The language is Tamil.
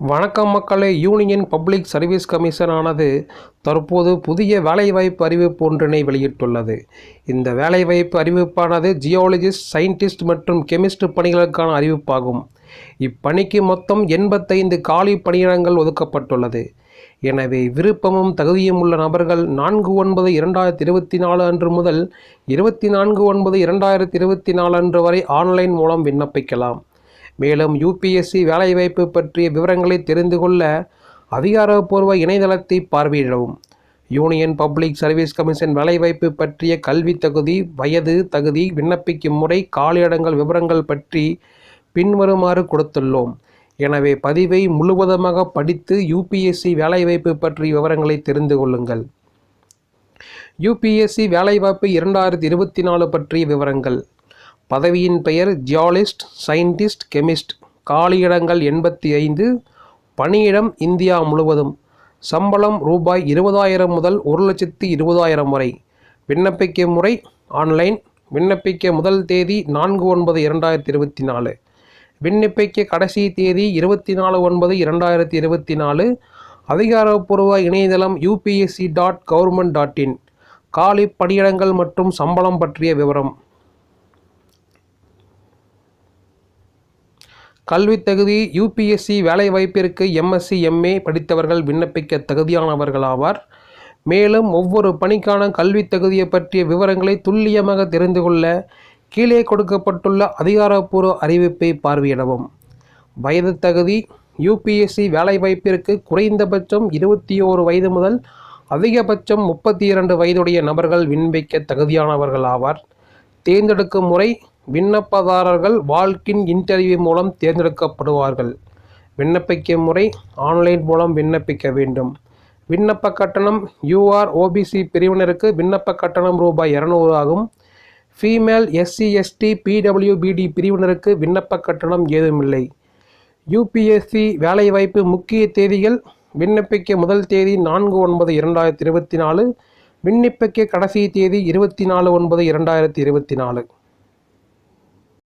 வணக்கம் மக்களே. யூனியன் பப்ளிக் சர்வீஸ் கமிஷன் ஆனது தற்போது புதிய வேலைவாய்ப்பு அறிவிப்பு ஒன்றினை வெளியிட்டுள்ளது. இந்த வேலைவாய்ப்பு அறிவிப்பானது ஜியாலஜிஸ்ட், சயின்டிஸ்ட் மற்றும் கெமிஸ்ட் பணிகளுக்கான அறிவிப்பாகும். இப்பணிக்கு மொத்தம் 85 காலி பணியிடங்கள் ஒதுக்கப்பட்டுள்ளது. எனவே விருப்பமும் தகுதியும் உள்ள நபர்கள் 4/9/2024 அன்று முதல் 24/9/2024 அன்று வரை ஆன்லைன் மூலம் விண்ணப்பிக்கலாம். மேலும் யூபிஎஸ்சி வேலைவாய்ப்பு பற்றிய விவரங்களை தெரிந்து கொள்ள அதிகாரப்பூர்வ இணையதளத்தை பார்வையிடவும். யூனியன் பப்ளிக் சர்வீஸ் கமிஷன் வேலைவாய்ப்பு பற்றிய கல்வி தகுதி, வயது, தகுதி, விண்ணப்பிக்கும் முறை, காலியிடங்கள் விவரங்கள் பற்றி பின்வருமாறு கொடுத்துள்ளோம். எனவே பதிவை முழுவதுமாக படித்து யூபிஎஸ்சி வேலைவாய்ப்பு பற்றிய விவரங்களை தெரிந்து கொள்ளுங்கள். யூபிஎஸ்சி வேலைவாய்ப்பு 2024 பற்றிய விவரங்கள். பதவியின் பெயர் ஜியாலஜிஸ்ட், சயின்டிஸ்ட், கெமிஸ்ட். காலியிடங்கள் 85. பணியிடம் இந்தியா முழுவதும். சம்பளம் ரூபாய் 20,000 முதல் 1,20,000 வரை. விண்ணப்பிக்கும் முறை ஆன்லைன். விண்ணப்பிக்க முதல் தேதி 4/9/2024. விண்ணப்பிக்க கடைசி தேதி 24/9/2024. அதிகாரப்பூர்வ இணையதளம் upsc.government.in. காலி பணியிடங்கள் மற்றும் சம்பளம் பற்றிய விவரம். கல்வி தகுதி. யூபிஎஸ்சி வேலைவாய்ப்பிற்கு எம்எஸ்சி, எம்ஏ படித்தவர்கள் விண்ணப்பிக்க தகுதியானவர்களாவார். மேலும் ஒவ்வொரு பணிக்கான கல்வி தகுதியை பற்றிய விவரங்களை துல்லியமாக தெரிந்து கொள்ள கீழே கொடுக்கப்பட்டுள்ள அதிகாரப்பூர்வ அறிவிப்பை பார்வையிடவும். வயது தகுதி. யூபிஎஸ்சி வேலைவாய்ப்பிற்கு குறைந்தபட்சம் 21 வயது முதல் அதிகபட்சம் 32 வயதுடைய நபர்கள் விண்ணப்பிக்க தகுதியானவர்களாவார். தேர்ந்தெடுக்கும் முறை விண்ணப்பதாரர்கள் வால்க்-இன் இன்டர்வியூ மூலம் தேர்ந்தெடுக்கப்படுவார்கள். விண்ணப்பிக்கும் முறை ஆன்லைன் மூலம் விண்ணப்பிக்க வேண்டும். விண்ணப்ப கட்டணம் யூஆர் ஓபிசி பிரிவினருக்கு விண்ணப்ப கட்டணம் ரூபாய் 200 ஆகும். ஃபீமேல், எஸ்சி, எஸ்டி, பிடபிள்யூபிடி பிரிவினருக்கு விண்ணப்ப கட்டணம் ஏதுமில்லை. யூபிஎஸ்சி வேலைவாய்ப்பு முக்கிய தேதிகள். விண்ணப்பிக்க முதல் தேதி 4/9/2024. விண்ணப்பிக்க கடைசி தேதி 24/9/2024.